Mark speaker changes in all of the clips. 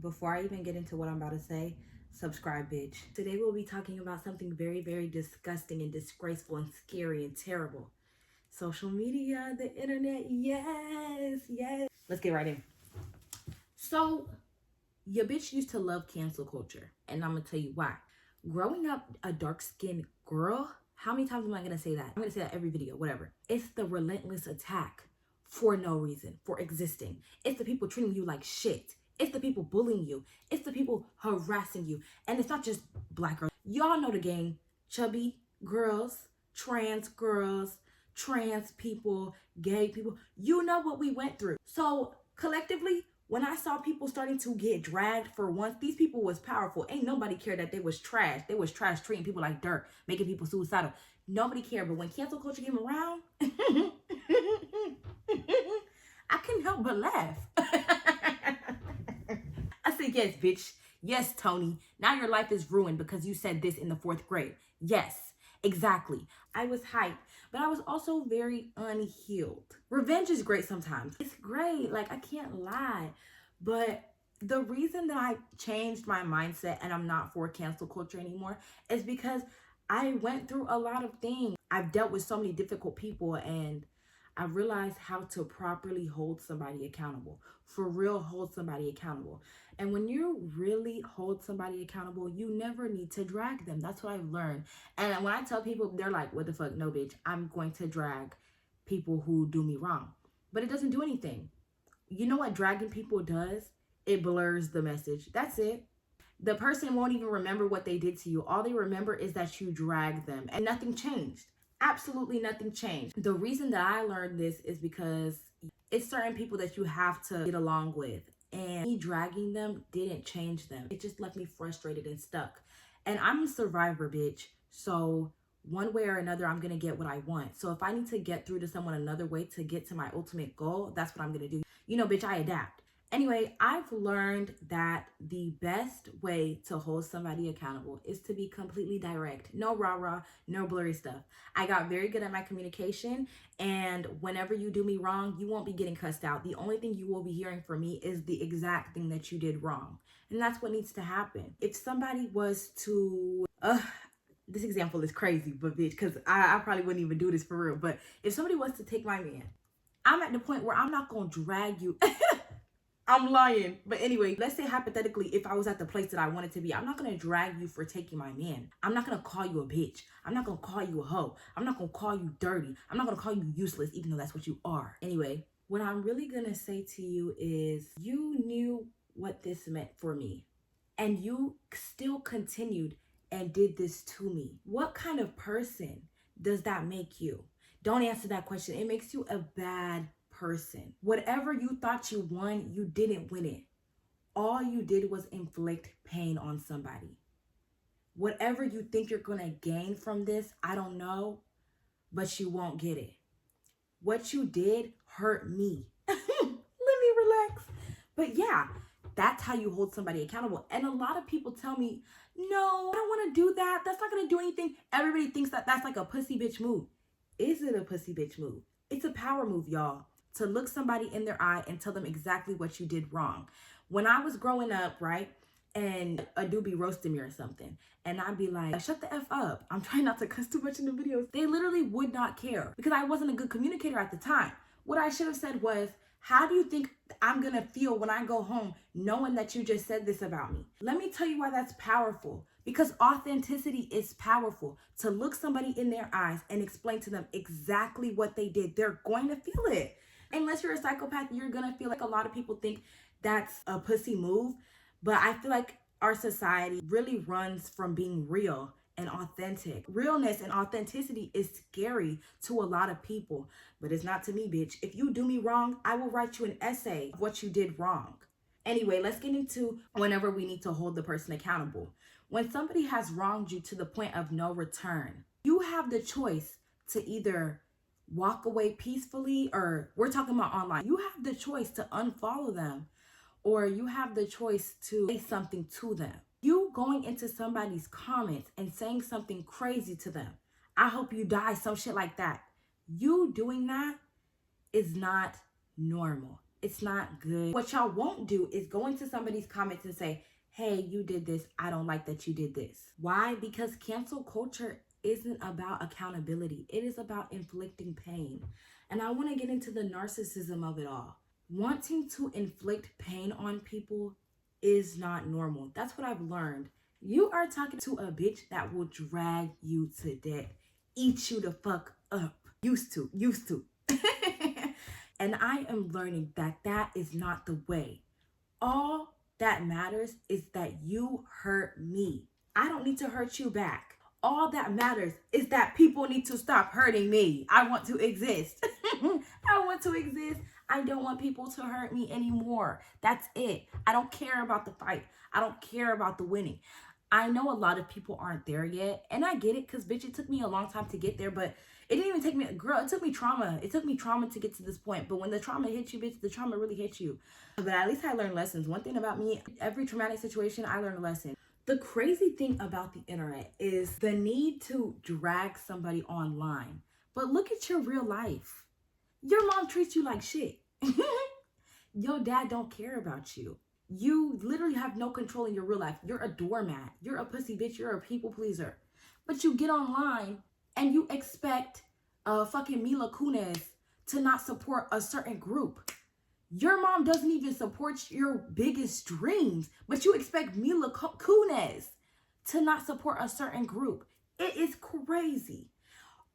Speaker 1: before I even get into what I'm about to say, subscribe, bitch. Today we'll be talking about something very, very disgusting and disgraceful and scary and terrible. Social media, the internet, yes, yes. Let's get right in. So, your bitch used to love cancel culture, and I'm gonna tell you why. Growing up a dark-skinned girl, how many times am I gonna say that? I'm gonna say that every video, whatever. It's the relentless attack for no reason, for existing. It's the people treating you like shit. It's the people bullying you. It's the people harassing you. And it's not just black girls. Y'all know the game. Chubby girls, trans people, gay people. You know what we went through. So collectively, when I saw people starting to get dragged for once, these people was powerful. Ain't nobody cared that they was trash. They was trash treating people like dirt, making people suicidal. Nobody cared. But when cancel culture came around, I couldn't help but laugh. I said, yes, bitch. Yes, Tony. Now your life is ruined because you said this in the 4th grade. Yes, exactly. I was hyped, but I was also very unhealed. Revenge is great sometimes. It's great. Like, I can't lie. But the reason that I changed my mindset and I'm not for cancel culture anymore is because I went through a lot of things. I've dealt with so many difficult people, and I realized how to properly hold somebody accountable. For real, hold somebody accountable. And when you really hold somebody accountable, you never need to drag them. That's what I've learned. And when I tell people, they're like, what the fuck? No, bitch. I'm going to drag people who do me wrong. But it doesn't do anything. You know what dragging people does? It blurs the message. That's it. The person won't even remember what they did to you. All they remember is that you dragged them, and nothing changed. Absolutely nothing changed. The reason that I learned this is because it's certain people that you have to get along with, and me dragging them didn't change them. It just left me frustrated and stuck. And I'm a survivor, bitch. So one way or another, I'm gonna get what I want. So if I need to get through to someone another way to get to my ultimate goal, that's what I'm gonna do. You know, bitch, I adapt. Anyway, I've learned that the best way to hold somebody accountable is to be completely direct. No rah-rah, no blurry stuff. I got very good at my communication, and whenever you do me wrong, you won't be getting cussed out. The only thing you will be hearing from me is the exact thing that you did wrong. And that's what needs to happen. If somebody was to... this example is crazy, but bitch, because I probably wouldn't even do this for real. But if somebody was to take my man, I'm at the point where I'm not going to drag you... I'm lying. But anyway, let's say hypothetically, if I was at the place that I wanted to be, I'm not going to drag you for taking my man. I'm not going to call you a bitch. I'm not going to call you a hoe. I'm not going to call you dirty. I'm not going to call you useless, even though that's what you are. Anyway, what I'm really going to say to you is you knew what this meant for me, and you still continued and did this to me. What kind of person does that make you? Don't answer that question. It makes you a bad person. Whatever you thought you won, you didn't win it. All you did was inflict pain on somebody. Whatever you think you're gonna gain from this, I don't know, but you won't get it. What you did hurt me. Let me relax. But yeah, that's how you hold somebody accountable. And a lot of people tell me, no, I don't want to do that. That's not gonna do anything. Everybody thinks that that's like a pussy bitch move. Is it a pussy bitch move? It's a power move, y'all. To look somebody in their eye and tell them exactly what you did wrong. When I was growing up, right, and a dude be roasting me or something, and I'd be like, shut the F up. I'm trying not to cuss too much in the videos. They literally would not care because I wasn't a good communicator at the time. What I should have said was, how do you think I'm gonna feel when I go home knowing that you just said this about me? Let me tell you why that's powerful. Because authenticity is powerful. To look somebody in their eyes and explain to them exactly what they did, they're going to feel it. Unless you're a psychopath, you're gonna feel like a lot of people think that's a pussy move. But I feel like our society really runs from being real and authentic. Realness and authenticity is scary to a lot of people, but it's not to me, bitch. If you do me wrong, I will write you an essay of what you did wrong. Anyway, let's get into whenever we need to hold the person accountable. When somebody has wronged you to the point of no return, you have the choice to either walk away peacefully, or we're talking about online. You have the choice to unfollow them, or you have the choice to say something to them. You going into somebody's comments and saying something crazy to them, I hope you die, some shit like that. You doing that is not normal. It's not good. What y'all won't do is go into somebody's comments and say, hey, you did this. I don't like that you did this. Why? Because cancel culture isn't about accountability. It is about inflicting pain. And I want to get into the narcissism of it all. Wanting to inflict pain on people is not normal. That's what I've learned. You are talking to a bitch that will drag you to death, eat you the fuck up. Used to. And I am learning that that is not the way. All that matters is that you hurt me. I don't need to hurt you back. All that matters is that people need to stop hurting me. I want to exist. I want to exist. I don't want people to hurt me anymore. That's it. I don't care about the fight. I don't care about the winning. I know a lot of people aren't there yet, and I get it, because bitch, it took me a long time to get there, but it didn't even take me, girl, it took me trauma. It took me trauma to get to this point, but when the trauma hits you, bitch, the trauma really hits you. But at least I learned lessons. One thing about me, every traumatic situation, I learned a lesson. The crazy thing about the internet is the need to drag somebody online. But look at your real life. Your mom treats you like shit. Your dad don't care about you. You literally have no control in your real life. You're a doormat. You're a pussy bitch. You're a people pleaser. But you get online and you expect fucking Mila Kunis to not support a certain group. Your mom doesn't even support your biggest dreams, but you expect Mila Kunis to not support a certain group. It is crazy.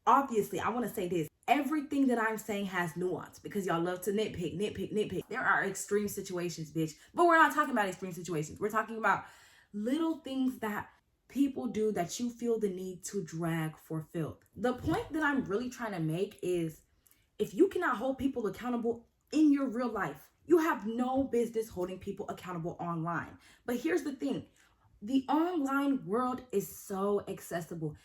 Speaker 1: Obviously, I want to say this. Everything that I'm saying has nuance, because y'all love to nitpick. There are extreme situations, bitch. But we're not talking about extreme situations. We're talking about little things that people do that you feel the need to drag for filth. The point that I'm really trying to make is, if you cannot hold people accountable in your real life, you have no business holding people accountable online. But here's the thing. The online world is so accessible.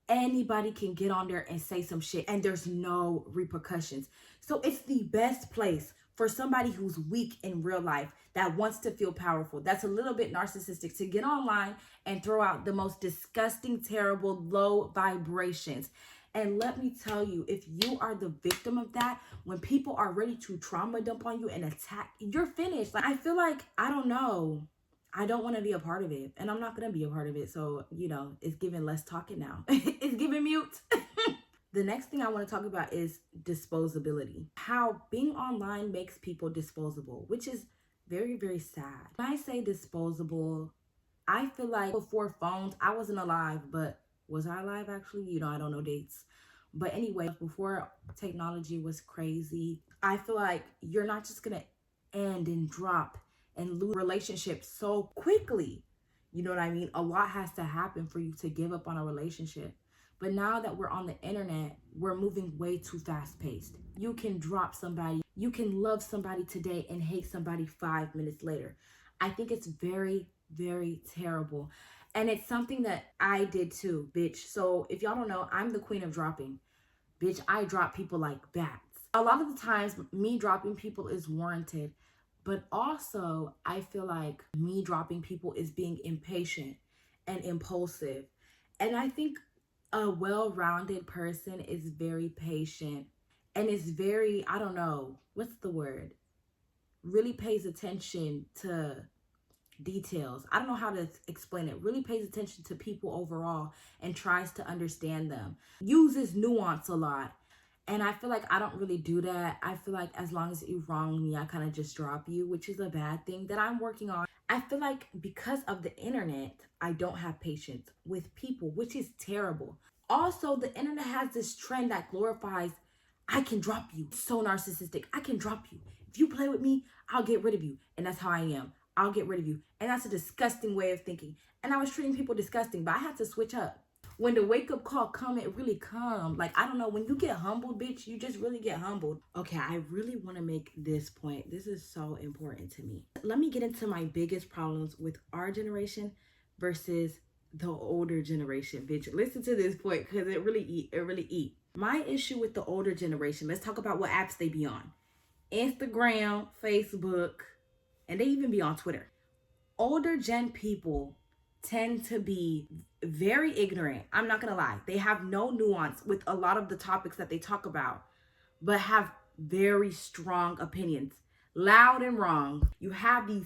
Speaker 1: Anybody can get on there and say some shit and there's no repercussions. So it's the best place for somebody who's weak in real life, that wants to feel powerful, that's a little bit narcissistic, to get online and throw out the most disgusting, terrible, low vibrations. And let me tell you, if you are the victim of that, when people are ready to trauma dump on you and attack, you're finished. Like, I feel like, I don't know. I don't want to be a part of it, and I'm not going to be a part of it. So, you know, it's giving less talking now. It's giving mute. The next thing I want to talk about is disposability. How being online makes people disposable, which is very, very sad. When I say disposable, I feel like before phones, I wasn't alive, but was I alive actually? You know, I don't know dates. But anyway, before technology was crazy, I feel like you're not just going to end and drop and lose relationships so quickly. You know what I mean? A lot has to happen for you to give up on a relationship. But now that we're on the internet, we're moving way too fast paced. You can drop somebody. You can love somebody today and hate somebody 5 minutes later. I think it's very, very terrible. And it's something that I did too, bitch. So if y'all don't know, I'm the queen of dropping. Bitch, I drop people like bats. A lot of the times, me dropping people is warranted. But also, I feel like me dropping people is being impatient and impulsive. And I think a well-rounded person is very patient and is very, I don't know, what's the word? Really pays attention to details. I don't know how to explain it. Really pays attention to people overall and tries to understand them. Uses nuance a lot. And I feel like I don't really do that. I feel like as long as you wrong me, I kind of just drop you, which is a bad thing that I'm working on. I feel like because of the internet, I don't have patience with people, which is terrible. Also, the internet has this trend that glorifies, I can drop you. So narcissistic. I can drop you. If you play with me, I'll get rid of you. And that's how I am. I'll get rid of you. And that's a disgusting way of thinking. And I was treating people disgusting, but I had to switch up. When the wake-up call come, it really come. Like, I don't know, when you get humbled, bitch, you just really get humbled. Okay, I really want to make this point. This is so important to me. Let me get into my biggest problems with our generation versus the older generation, bitch. Listen to this point, because it really eat. My issue with the older generation, let's talk about what apps they be on. Instagram, Facebook, and they even be on Twitter. Older gen people tend to be very ignorant. I'm not gonna lie. They have no nuance with a lot of the topics that they talk about, but have very strong opinions. loud and wrong. You have these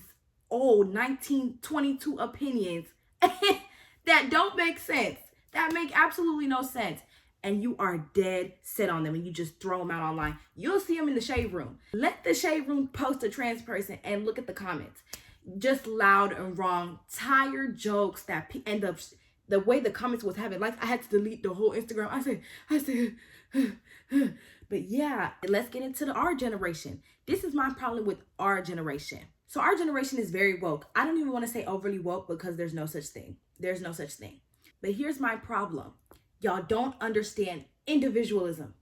Speaker 1: old 1922 opinions that don't make sense, that make absolutely no sense. And you are dead set on them and you just throw them out online. You'll see them in the shade room. Let the shade room post a trans person and look at the comments. Just loud and wrong, tired jokes that end up, the way the comments was having, like I had to delete the whole Instagram. I said, but yeah, let's get into our generation. This is my problem with our generation. So our generation is very woke. I don't even want to say overly woke because there's no such thing. There's no such thing. But here's my problem. Y'all don't understand individualism.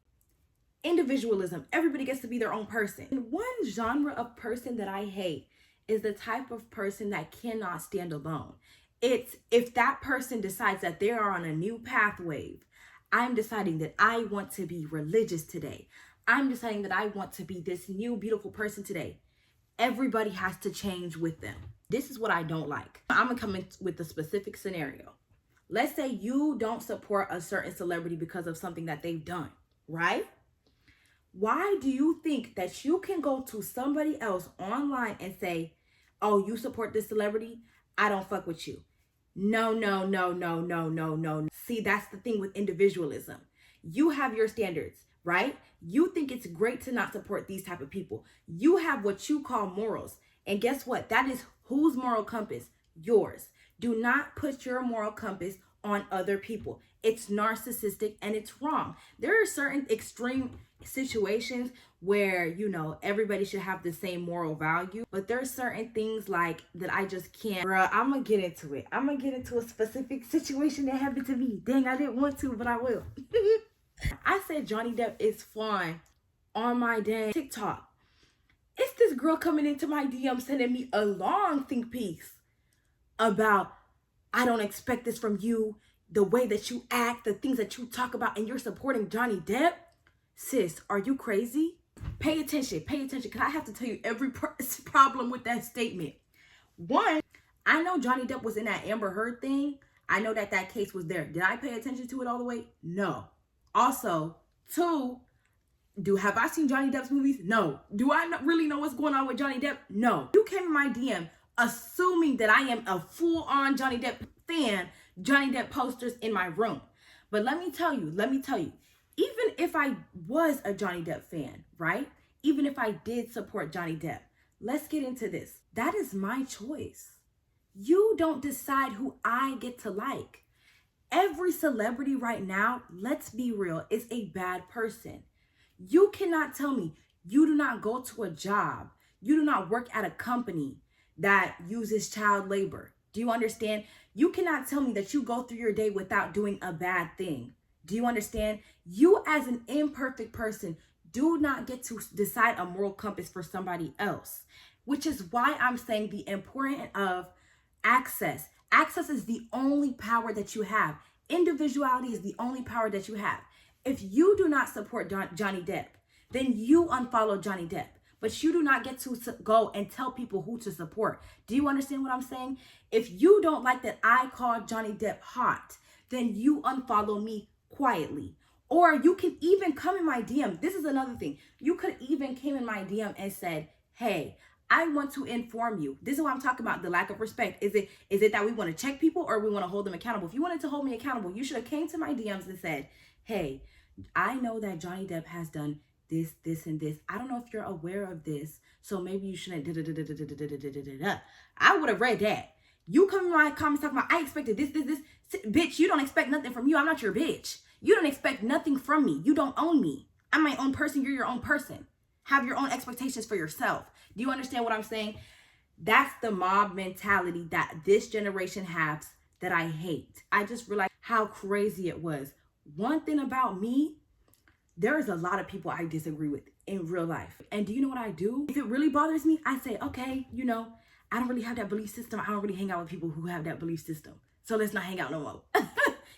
Speaker 1: Individualism. Everybody gets to be their own person. And one genre of person that I hate is the type of person that cannot stand alone. It's if that person decides that they are on a new pathway. I'm deciding that I want to be religious today. I'm deciding that I want to be this new beautiful person today. Everybody has to change with them. This is what I don't like. I'm gonna come in with a specific scenario. Let's say you don't support a certain celebrity because of something that they've done, right? Why do you think that you can go to somebody else online and say, oh, you support this celebrity? I don't fuck with you. No. See, that's the thing with individualism. You have your standards, right? You think it's great to not support these type of people. You have what you call morals. And guess what? That is whose moral compass? Yours. Do not put your moral compass on other people. It's narcissistic and it's wrong. There are certain extreme situations where, you know, everybody should have the same moral value, but there are certain things like that I just can't. Bruh, I'm gonna get into it. I'm gonna get into a specific situation that happened to me. Dang, I didn't want to, but I will. I said Johnny Depp is fine on my dang TikTok. It's this girl coming into my DM sending me a long think piece about, I don't expect this from you, the way that you act, the things that you talk about, and you're supporting Johnny Depp. Sis, are you crazy? Pay attention, because I have to tell you every problem with that statement. One, I know Johnny Depp was in that Amber Heard thing. I know that that case was there. Did I pay attention to it all the way? No. Also, two, have I seen Johnny Depp's movies? No. Do I really know what's going on with Johnny Depp? No. You came in my DM assuming that I am a full-on Johnny Depp fan, Johnny Depp posters in my room. But let me tell you, even if I was a Johnny Depp fan, right? Even if I did support Johnny Depp, let's get into this. That is my choice. You don't decide who I get to like. Every celebrity right now, let's be real, is a bad person. You cannot tell me you do not go to a job, you do not work at a company that uses child labor. Do you understand? You cannot tell me that you go through your day without doing a bad thing. Do you understand? You as an imperfect person do not get to decide a moral compass for somebody else, which is why I'm saying the importance of access. Access is the only power that you have. Individuality is the only power that you have. If you do not support Johnny Depp, then you unfollow Johnny Depp. But you do not get to go and tell people who to support. Do you understand what I'm saying? If you don't like that I call Johnny Depp hot, then you unfollow me quietly. Or you can even come in my DM. This is another thing. You could even came in my DM and said, hey, I want to inform you. This is what I'm talking about, the lack of respect. Is it that we want to check people or we want to hold them accountable? If you wanted to hold me accountable, you should have came to my DMs and said, hey, I know that Johnny Depp has done this, and this. I don't know if you're aware of this, so maybe you shouldn't. I would have read that. You come in my comments talking about, I expected this. Bitch, you don't expect nothing from you. I'm not your bitch. You don't expect nothing from me. You don't own me. I'm my own person. You're your own person. Have your own expectations for yourself. Do you understand what I'm saying? That's the mob mentality that this generation has that I hate. I just realized how crazy it was. One thing about me, there is a lot of people I disagree with in real life. And do you know what I do? If it really bothers me, I say, okay, you know, I don't really have that belief system. I don't really hang out with people who have that belief system. So let's not hang out no more.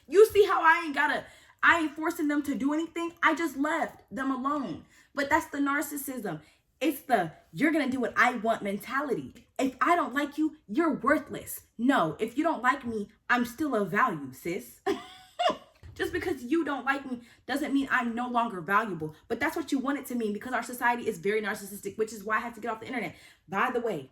Speaker 1: You see how I ain't forcing them to do anything. I just left them alone. But that's the narcissism. It's the, you're going to do what I want mentality. If I don't like you, you're worthless. No, if you don't like me, I'm still of value, sis. Just because you don't like me doesn't mean I'm no longer valuable. But that's what you want it to mean, because our society is very narcissistic, which is why I had to get off the internet. By the way,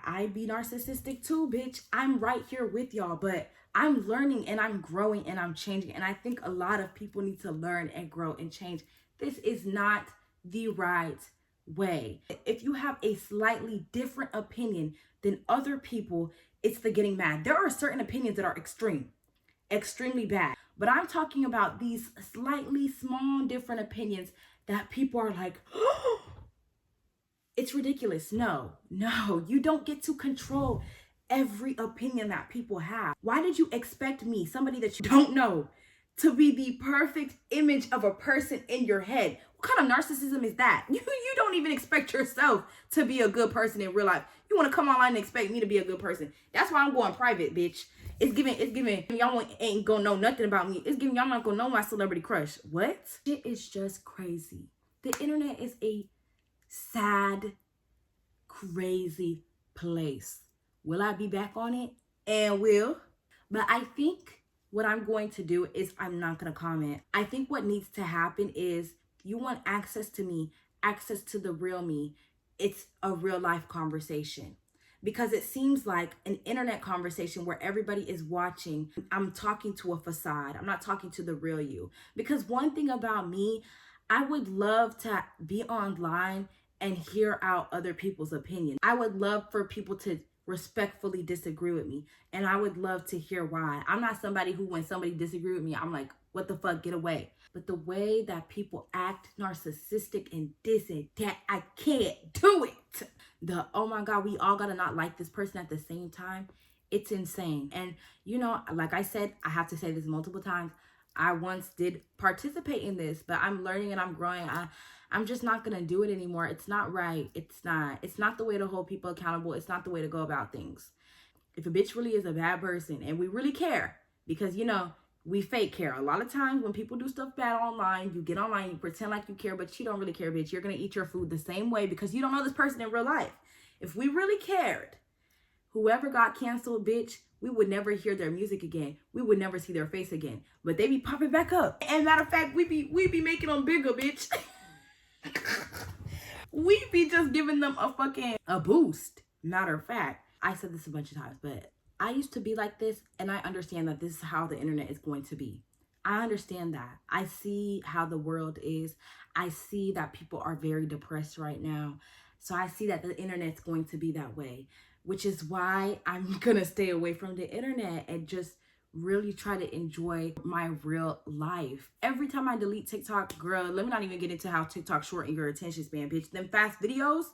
Speaker 1: I be narcissistic too, bitch. I'm right here with y'all, but I'm learning and I'm growing and I'm changing. And I think a lot of people need to learn and grow and change. This is not the right way. If you have a slightly different opinion than other people, it's the getting mad. There are certain opinions that are extremely bad. But I'm talking about these slightly small different opinions that people are like, oh, it's ridiculous. No, you don't get to control every opinion that people have. Why did you expect me, somebody that you don't know, to be the perfect image of a person in your head? What kind of narcissism is that? You don't even expect yourself to be a good person in real life. You want to come online and expect me to be a good person. That's why I'm going private, bitch. It's giving y'all ain't gonna know nothing about me. It's giving y'all not gonna know my celebrity crush. What? Shit is just crazy. The internet is a sad, crazy place. Will I be back on it? And will. But I think what I'm going to do is I'm not going to comment. I think what needs to happen is you want access to me, access to the real me. It's a real life conversation. Because it seems like an internet conversation where everybody is watching. I'm talking to a facade. I'm not talking to the real you. Because one thing about me, I would love to be online and hear out other people's opinions. I would love for people to respectfully disagree with me. And I would love to hear why. I'm not somebody who, when somebody disagree with me, I'm like, what the fuck, get away. But the way that people act narcissistic and this and that, I can't do it. The, oh my God, we all gotta not like this person at the same time. It's insane. And you know, like I said, I have to say this multiple times. I once did participate in this, but I'm learning and I'm growing. I'm just not gonna do it anymore. It's not right. It's not the way to hold people accountable. It's not the way to go about things. If a bitch really is a bad person and we really care, because you know, we fake care. A lot of times when people do stuff bad online, you get online, you pretend like you care, but you don't really care, bitch. You're gonna eat your food the same way because you don't know this person in real life. If we really cared, whoever got canceled, bitch, we would never hear their music again. We would never see their face again. But they be popping back up. And matter of fact, we be making them bigger, bitch. We be just giving them a boost. Matter of fact, I said this a bunch of times, but I used to be like this, and I understand that this is how the internet is going to be. I understand that. I see how the world is. I see that people are very depressed right now. So I see that the internet's going to be that way, which is why I'm gonna stay away from the internet and just really try to enjoy my real life. Every time I delete TikTok, girl, let me not even get into how TikTok shorten your attention span, bitch. Them fast videos,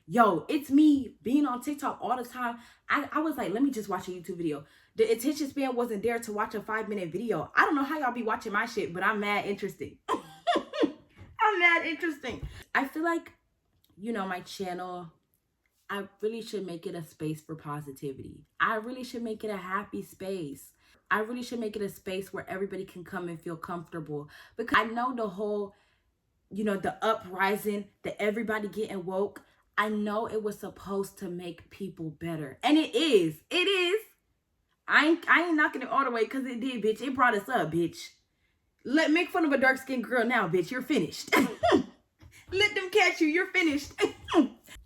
Speaker 1: yo, it's me being on TikTok all the time. I was like, let me just watch a YouTube video. The attention span wasn't there to watch a 5-minute video. I don't know how y'all be watching my shit, but I'm mad interesting. I'm mad interesting. I feel like, you know, my channel, I really should make it a space for positivity. I really should make it a happy space. I really should make it a space where everybody can come and feel comfortable. Because I know the whole, you know, the uprising, the everybody getting woke, I know it was supposed to make people better. And it is. It is. I ain't knocking it all the way because it did, bitch. It brought us up, bitch. Make fun of a dark-skinned girl now, bitch. You're finished. Let them catch you. You're finished.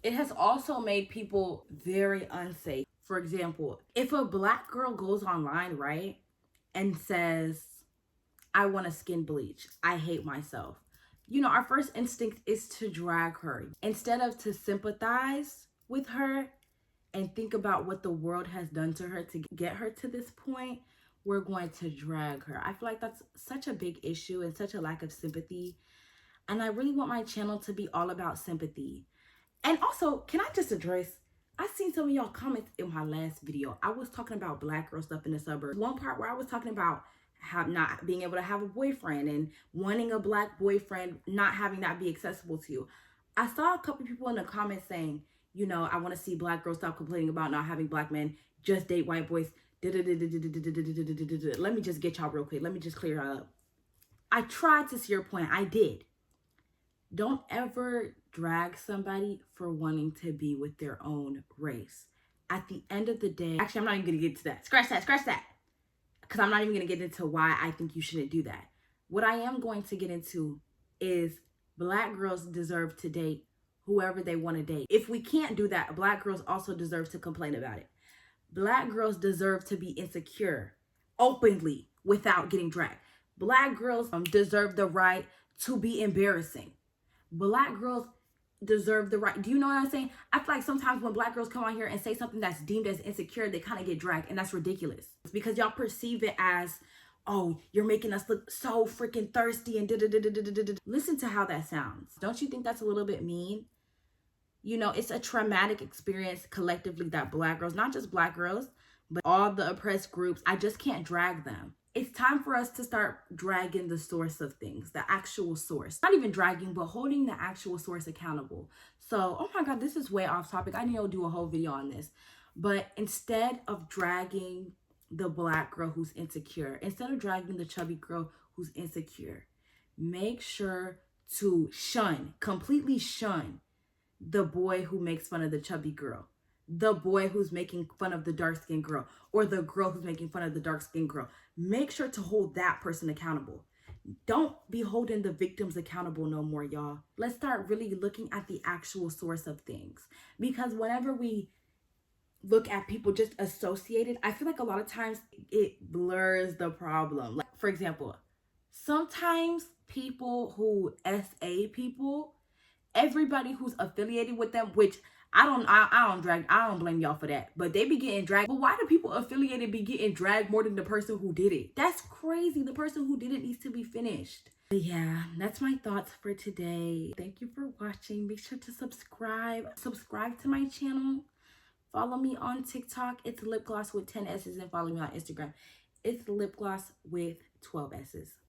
Speaker 1: It has also made people very unsafe. For example, if a black girl goes online, right, and says, I want to skin bleach, I hate myself, you know, our first instinct is to drag her. Instead of to sympathize with her and think about what the world has done to her to get her to this point, we're going to drag her. I feel like that's such a big issue and such a lack of sympathy. And I really want my channel to be all about sympathy. And also, can I just address, I seen some of y'all comments in my last video. I was talking about black girl stuff in the suburbs. One part where I was talking about not being able to have a boyfriend and wanting a black boyfriend, not having that be accessible to you. I saw a couple people in the comments saying, you know, I want to see black girls stop complaining about not having black men, just date white boys. Let me just get y'all real quick. Let me just clear up. I tried to see your point. I did. Don't ever drag somebody for wanting to be with their own race. At the end of the day, actually, I'm not even going to get to that. Scratch that. because I'm not even going to get into why I think you shouldn't do that. What I am going to get into is Black girls deserve to date whoever they want to date. If we can't do that, Black girls also deserve to complain about it. Black girls deserve to be insecure openly without getting dragged. Black girls deserve the right to be embarrassing. Black girls deserve the right. Do you know what I'm saying? I feel like sometimes when Black girls come on here and say something that's deemed as insecure, they kind of get dragged, and that's ridiculous. It's because y'all perceive it as, oh, you're making us look so freaking thirsty and da-da-da-da-da-da-da. Listen to how that sounds. Don't you think that's a little bit mean? You know, it's a traumatic experience collectively that Black girls, not just Black girls, but all the oppressed groups, I just can't drag them. It's time for us to start dragging the source of things, the actual source. Not even dragging, but holding the actual source accountable. So, oh my God, this is way off topic. I need to do a whole video on this. But instead of dragging the Black girl who's insecure, instead of dragging the chubby girl who's insecure, make sure to completely shun the boy who makes fun of the chubby girl, the boy who's making fun of the dark-skinned girl, or the girl who's making fun of the dark-skinned girl. Make sure to hold that person accountable. Don't be holding the victims accountable no more, y'all. Let's start really looking at the actual source of things. Because whenever we look at people just associated, I feel like a lot of times it blurs the problem. Like, for example, sometimes people who SA people, everybody who's affiliated with them, which I don't blame y'all for that, but they be getting dragged. But why do people affiliated be getting dragged more than the person who did it? That's crazy. The person who did it needs to be finished. But yeah, that's my thoughts for today. Thank you for watching. Make sure to subscribe to my channel. Follow me on TikTok. It's lip gloss with 10 S's, and follow me on Instagram. It's lip gloss with 12 S's.